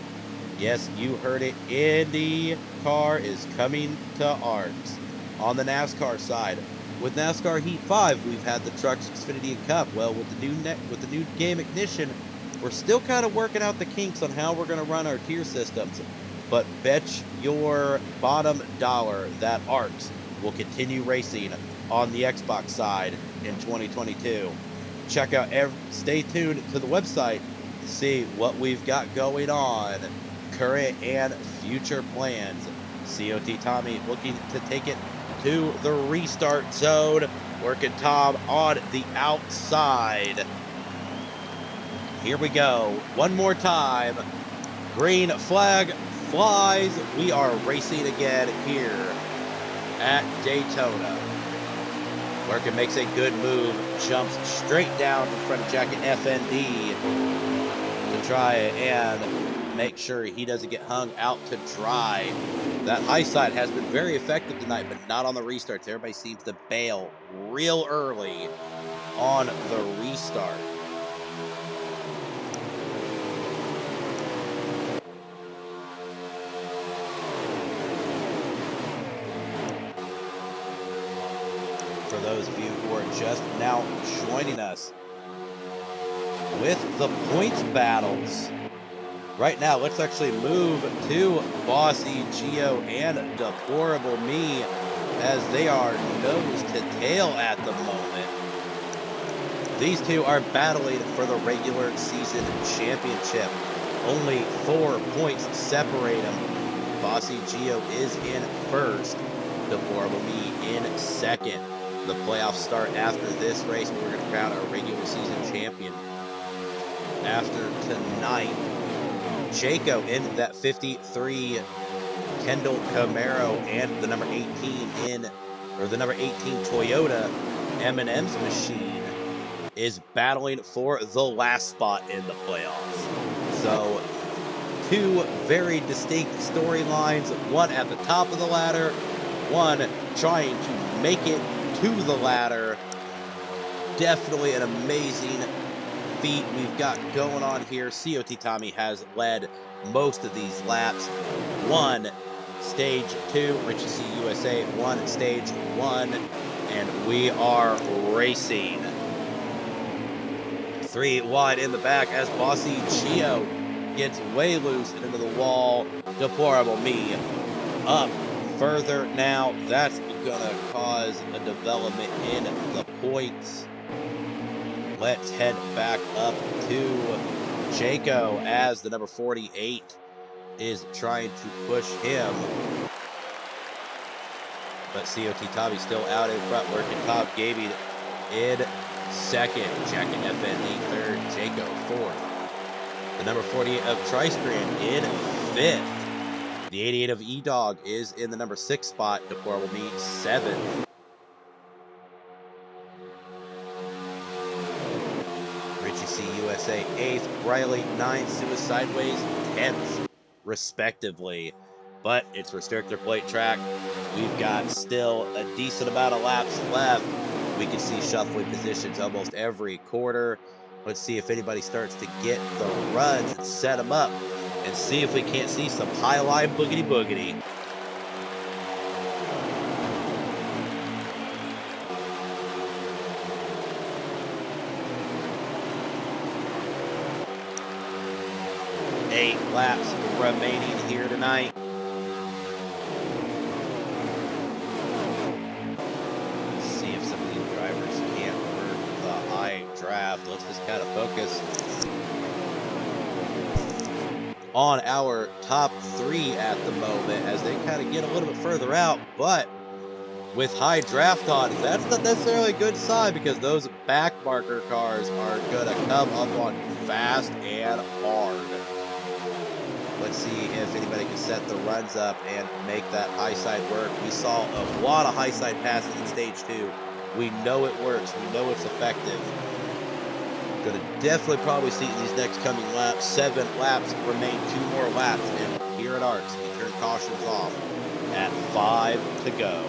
Yes, you heard it. IndyCar is coming to ARCS. On the NASCAR side, with NASCAR Heat 5, we've had the Trucks Xfinity Cup. Well, with the new game Ignition, we're still kind of working out the kinks on how we're going to run our tier systems. But bet your bottom dollar that ARCS will continue racing on the Xbox side in 2022. Check out, stay tuned to the website to see what we've got going on, current and future plans. COT Tommy looking to take it to the restart zone, working Tom on the outside. Here we go, one more time. Green flag flies. We are racing again here at Daytona. Working makes a good move, jumps straight down in front of Jacket FND to try and make sure he doesn't get hung out to dry. That high side has been very effective tonight, but not on the restarts. Everybody seems to bail real early on the restart. For those of you who are just now joining us with the points battles, right now let's actually move to Bossy Geo and Deplorable Me, as they are nose to tail at the moment. These two are battling for the regular season championship. Only 4 points separate them. Bossy Geo is in first, Deplorable Me in second. The playoffs start after this race. We're going to crown our regular season champion. After tonight, Jaco in that 53 Kendall Camaro and the number 18 Toyota M&M's machine is battling for the last spot in the playoffs. So, two very distinct storylines, one at the top of the ladder, one trying to make it to the ladder. Definitely an amazing feat we've got going on here. COT Tommy has led most of these laps. One stage 2, Richie C USA, one stage 1, and we are racing. 3 wide in the back as Bossy Geo gets way loose and into the wall. Deplorable Me up further now. That's gonna cause a development in the points. Let's head back up to Jaco as the number 48 is trying to push him. But COT Tommy still out in front, working top. Gaby in second, Jacket FND third, Jaco fourth. The number 48 of Tristrand in fifth. The 88 of E-Dog is in the number 6 spot. Deplorable Me 7th. Richie C USA 8th. Riley 9th. Suicideways 10th, respectively. But it's restrictor plate track. We've got still a decent amount of laps left. We can see shuffling positions almost every quarter. Let's see if anybody starts to get the runs and set them up, and see if we can't see some high line boogity boogity. Eight laps remaining here tonight. Let's see if some of these drivers can't work the high draft. Let's just kind of focus on our top 3 at the moment as they kind of get a little bit further out. But with high draft odds, that's not necessarily a good sign, because those back marker cars are going to come up on you fast and hard. Let's see if anybody can set the runs up and make that high side work. We saw a lot of high side passes in stage 2. We know it works. We know it's effective. Going to definitely probably see these next coming laps. 7 laps remain, 2 more laps, and here at ARCS, we turn cautions off at 5 to go.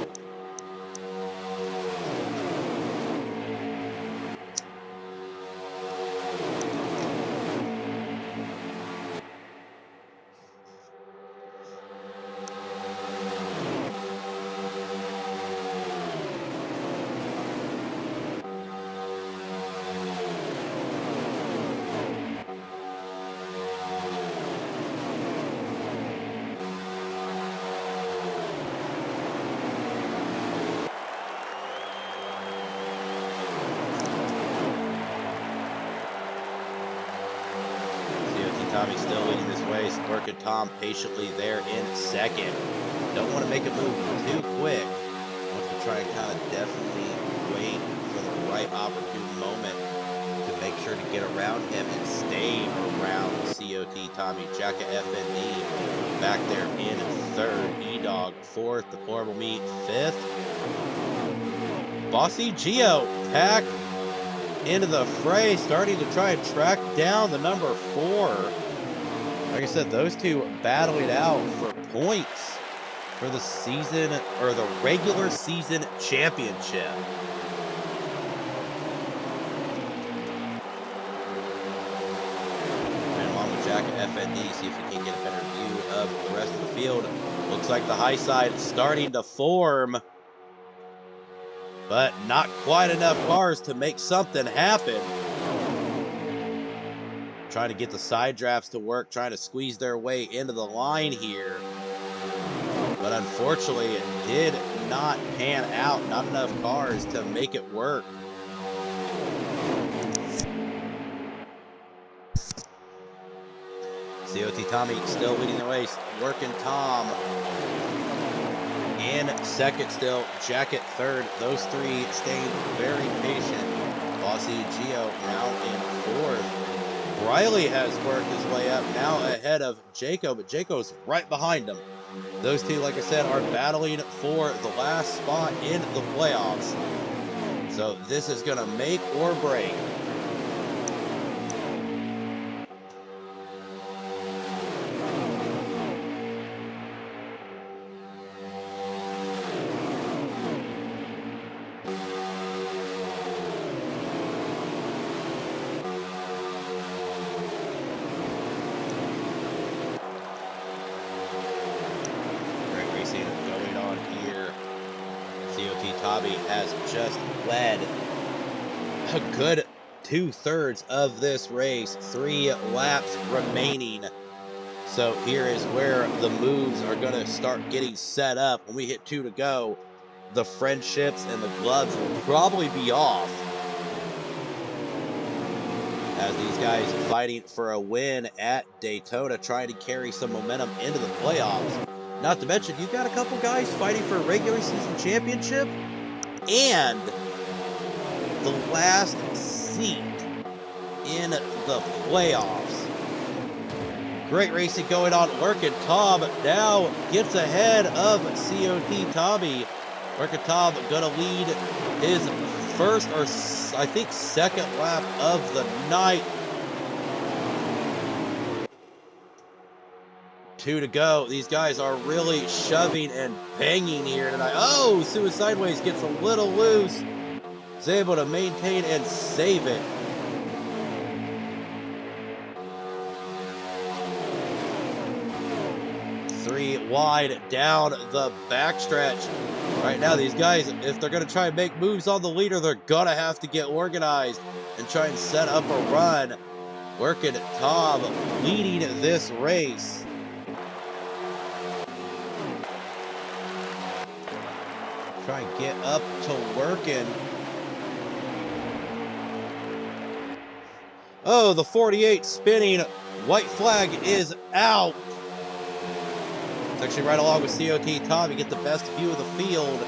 Tommy's still leading this race. Working Tom patiently there in second. Don't want to make a move too quick. Want to try and kind of definitely wait for the right opportune moment to make sure to get around him and stay around COT Tommy. Jacka FND back there in third. E-Dog fourth. Deplorable Me fifth. Bossy Geo back into the fray, starting to try and track down the number 4 Like I said, those two battling out for points for the season or the regular season championship. And along with Jack FND, see if we can get a better view of the rest of the field. Looks like the high side starting to form, but not quite enough cars to make something happen. Trying to get the side drafts to work, trying to squeeze their way into the line here. But unfortunately, it did not pan out. Not enough cars to make it work. COT Tommy still leading the race. Working Tom in second still. Jacket third. Those three staying very patient. Bossy Gio now in fourth. Briley has worked his way up now ahead of Jaco, but Jaco's right behind him. Those two, like I said, are battling for the last spot in the playoffs. So this is going to make or break. Going on here. COT Tabi has just led a good 2/3 of this race. 3 laps remaining. So here is where the moves are going to start getting set up. When we hit 2 to go, the friendships and the gloves will probably be off. As these guys fighting for a win at Daytona, trying to carry some momentum into the playoffs. Not to mention, you've got a couple guys fighting for a regular season championship and the last seat in the playoffs. Great racing going on. Working Tom now gets ahead of COT Tommy. Working Tom gonna lead his first or I think second lap of the night. 2 to go. These guys are really shoving and banging here tonight. Oh, Suicideways gets a little loose. Is able to maintain and save it. Three wide down the backstretch. Right now, these guys, if they're going to try and make moves on the leader, they're going to have to get organized and try and set up a run. Working Tom leading this race. Try and get up to working. Oh, the 48 spinning. White flag is out. It's actually right along with COT Tom. You get the best view of the field.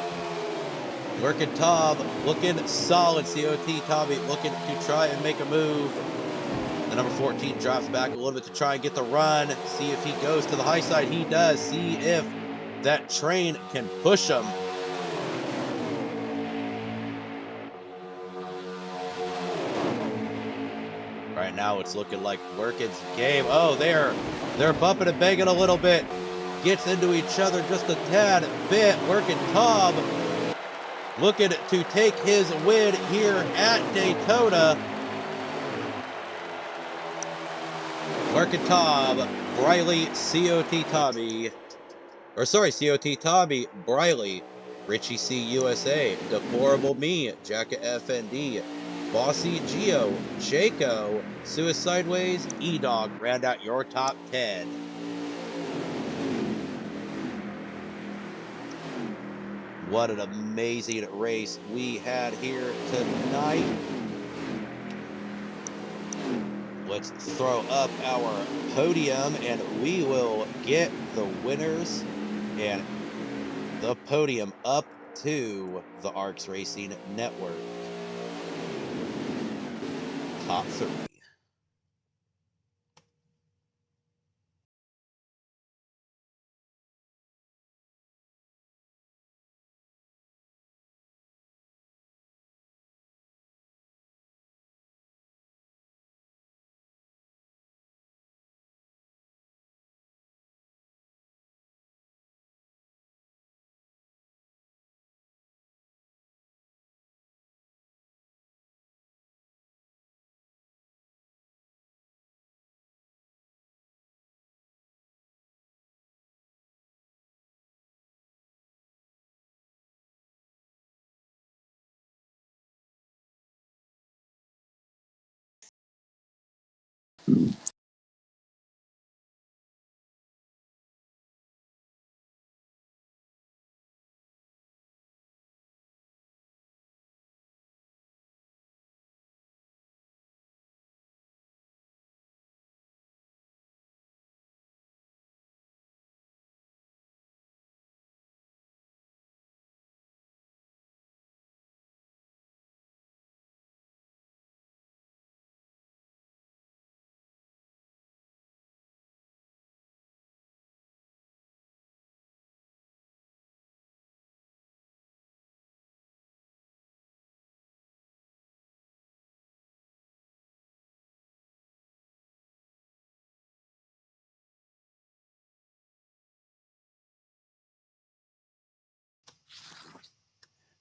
Working Tom, looking solid. COT Tommy looking to try and make a move. The number 14 drops back a little bit to try and get the run. See if he goes to the high side. He does. See if that train can push him. Right now, it's looking like Working's game. Oh, they're bumping and banging a little bit. Gets into each other just a tad bit. Working Tom looking to take his win here at Daytona. Working Tom, Briley, COT Tommy. Or sorry, COT Tommy, Briley, Richie C USA, Deplorable Me, Jacka FND, Bossy Geo, Jaco, Suicideways, E-Dog, round out your top 10. What an amazing race we had here tonight. Let's throw up our podium and we will get the winners and the podium up to the ARCS Racing Network. Top 3.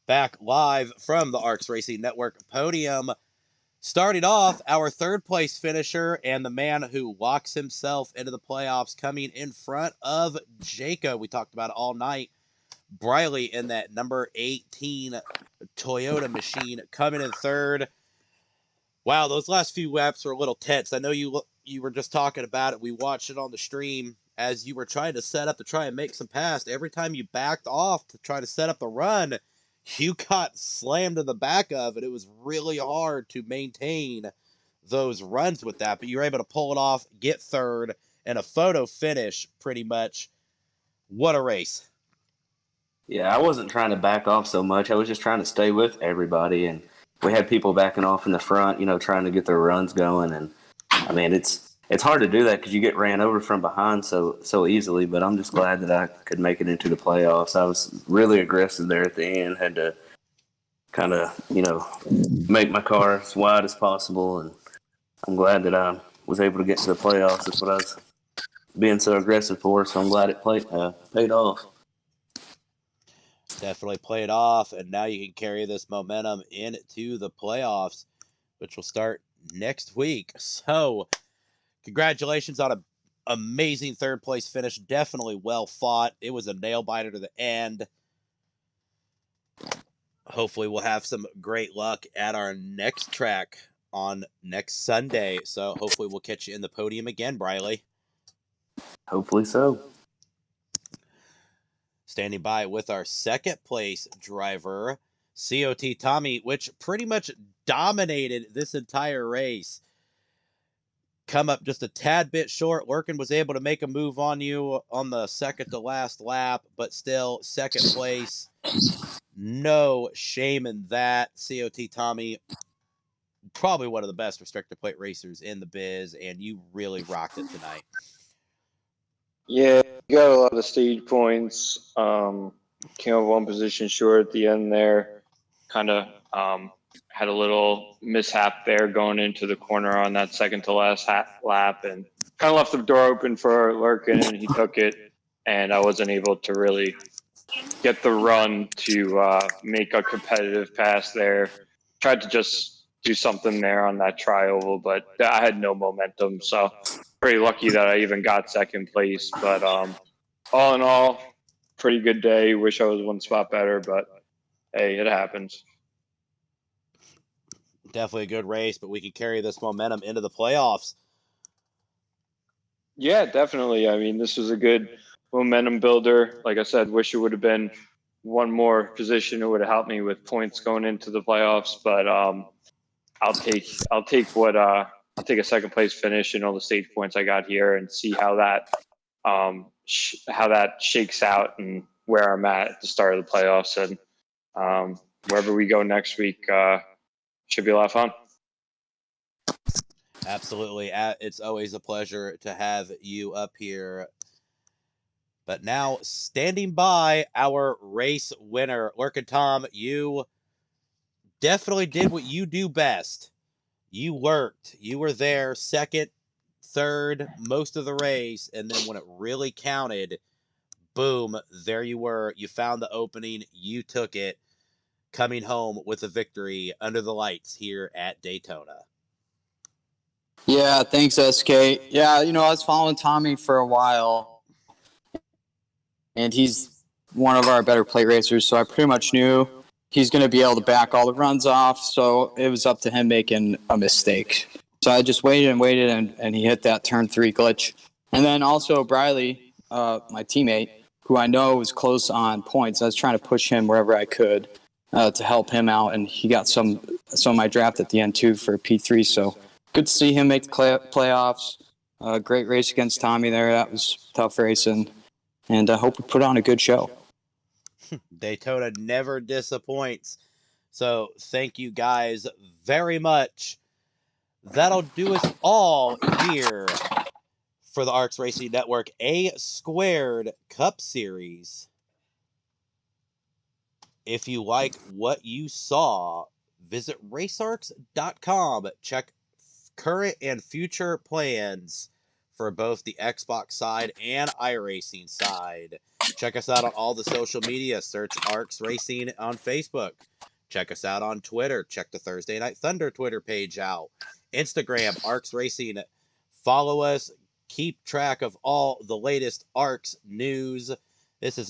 Back live from the ARCS Racing Network podium. Starting off, our third place finisher and the man who locks himself into the playoffs, coming in front of Jacob. We talked about it all night. Briley in that number 18 Toyota machine coming in third. Wow, those last few laps were a little tense. I know you were just talking about it. We watched it on the stream as you were trying to set up to try and make some pass. Every time you backed off to try to set up the run, you got slammed in the back of it. It was really hard to maintain those runs with that, but you were able to pull it off, get third, and a photo finish pretty much. What a race. Yeah, I wasn't trying to back off so much. I was just trying to stay with everybody, and we had people backing off in the front, trying to get their runs going. And I mean, it's hard to do that because you get ran over from behind so easily. But I'm just glad that I could make it into the playoffs. I was really aggressive there at the end. Had to kind of make my car as wide as possible, and I'm glad that I was able to get to the playoffs. That's what I was being so aggressive for. So I'm glad it paid off. Definitely played off, and now you can carry this momentum into the playoffs, which will start next week. So, congratulations on an amazing third place finish. Definitely well fought. It was a nail biter to the end. Hopefully, we'll have some great luck at our next track on next Sunday. So, hopefully, we'll catch you in the podium again, Briley. Hopefully so. Standing by with our second place driver, COT Tommy, which pretty much dominated this entire race. Come up just a tad bit short. Lurkin was able to make a move on you on the second to last lap, but still second place. No shame in that. COT Tommy, probably one of the best restrictor plate racers in the biz, and you really rocked it tonight. Yeah, got a lot of stage points. Came up one position short at the end there. Kind of had a little mishap there going into the corner on that second to last lap, and kind of left the door open for Lurkin, and he took it. And I wasn't able to really get the run to make a competitive pass there. Tried to just do something there on that tri-oval, but I had no momentum. So pretty lucky that I even got second place. But all in all, pretty good day. Wish I was one spot better, but hey, it happens. Definitely a good race, but we can carry this momentum into the playoffs. Yeah, definitely. I mean, this was a good momentum builder. Like I said, wish it would have been one more position. It would have helped me with points going into the playoffs. But I'll take a second place finish and all the stage points I got here, and see how that shakes out and where I'm at the start of the playoffs. And wherever we go next week, should be a lot of fun. Absolutely. It's always a pleasure to have you up here. But now, standing by, our race winner, Lurkin Tom, you definitely did what you do best. You worked. You were there second, third, most of the race, and then when it really counted, boom, there you were. You found the opening. You took it, coming home with a victory under the lights here at Daytona. Yeah, thanks, SK. Yeah, I was following Tommy for a while, and he's one of our better plate racers, so I pretty much knew he's going to be able to back all the runs off, so it was up to him making a mistake. So I just waited and waited, and he hit that turn 3 glitch. And then also Briley, my teammate, who I know was close on points, I was trying to push him wherever I could to help him out, and he got some of my draft at the end too for P3. So good to see him make the playoffs. Great race against Tommy there. That was a tough race, and I hope we put on a good show. Daytona never disappoints. So thank you guys very much. That'll do us all here for the ARCS Racing Network A Squared Cup Series. If you like what you saw, visit racearcs.com. Check current and future plans for both the Xbox side and iRacing side. Check us out on all the social media. Search ARCS Racing on Facebook. Check us out on Twitter. Check the Thursday Night Thunder Twitter page out. Instagram, ARCS Racing. Follow us. Keep track of all the latest ARCS news. This is